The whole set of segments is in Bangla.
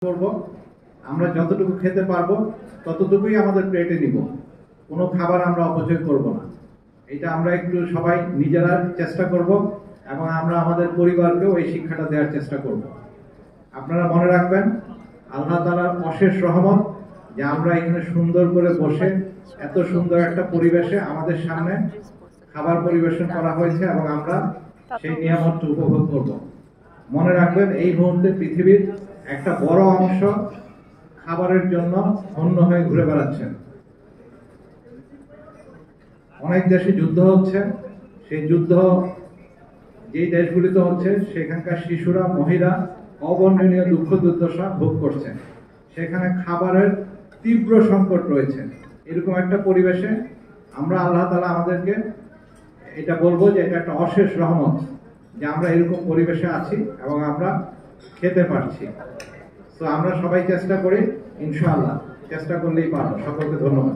করব, আমরা যতটুকু খেতে পারবো ততটুকুই আমাদের প্লেটে নিব, কোনো খাবার আমরা অপচয় করব না। এটা আমরা একটু সবাই নিজেরা চেষ্টা করব এবং আমরা আমাদের পরিবারকেও এই শিক্ষাটা দেওয়ার চেষ্টা করব। আপনারা মনে রাখবেন, আল্লাহ তাআলার অশেষ রহমত যে আমরা এখানে সুন্দর করে বসে এত সুন্দর একটা পরিবেশে আমাদের সামনে খাবার পরিবেশন করা হয়েছে এবং আমরা সেই নিয়ামতটা উপভোগ করব। মনে রাখবেন, এই মুহূর্তে পৃথিবীর একটা বড় অংশ খাবারের জন্য হন্য হয়ে ঘুরে বেড়াচ্ছেন। অনেক দেশে যুদ্ধ হচ্ছে, সেই যুদ্ধ যেই দেশগুলিতে হচ্ছে সেখানকার শিশুরা, মহিলা অবর্ণনীয় দুঃখ দুর্দশা ভোগ করছেন। সেখানে খাবারের তীব্র সংকট রয়েছে। এরকম একটা পরিবেশে আমরা আল্লাহ তাআলা আমাদেরকে এটা বলবো যে এটা একটা অশেষ রহমত যে আমরা এরকম পরিবেশে আছি এবং আমরা খেতে পারছি। তো আমরা সবাই চেষ্টা করি, ইনশাআল্লাহ চেষ্টা করলেই পারবো। সকলকে ধন্যবাদ।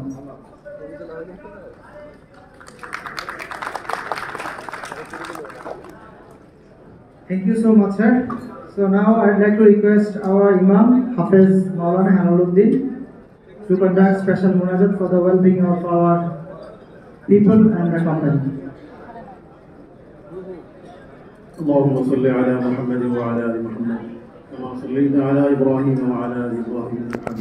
Thank you so much, sir. So now I'd like to request our Imam, Hafiz Maulana Hanaluddin, to conduct special munajat for the well-being of our people and the company. اللهم صل على محمد وعلى ال محمد كما صليت على ابراهيم وعلى ال ابراهيم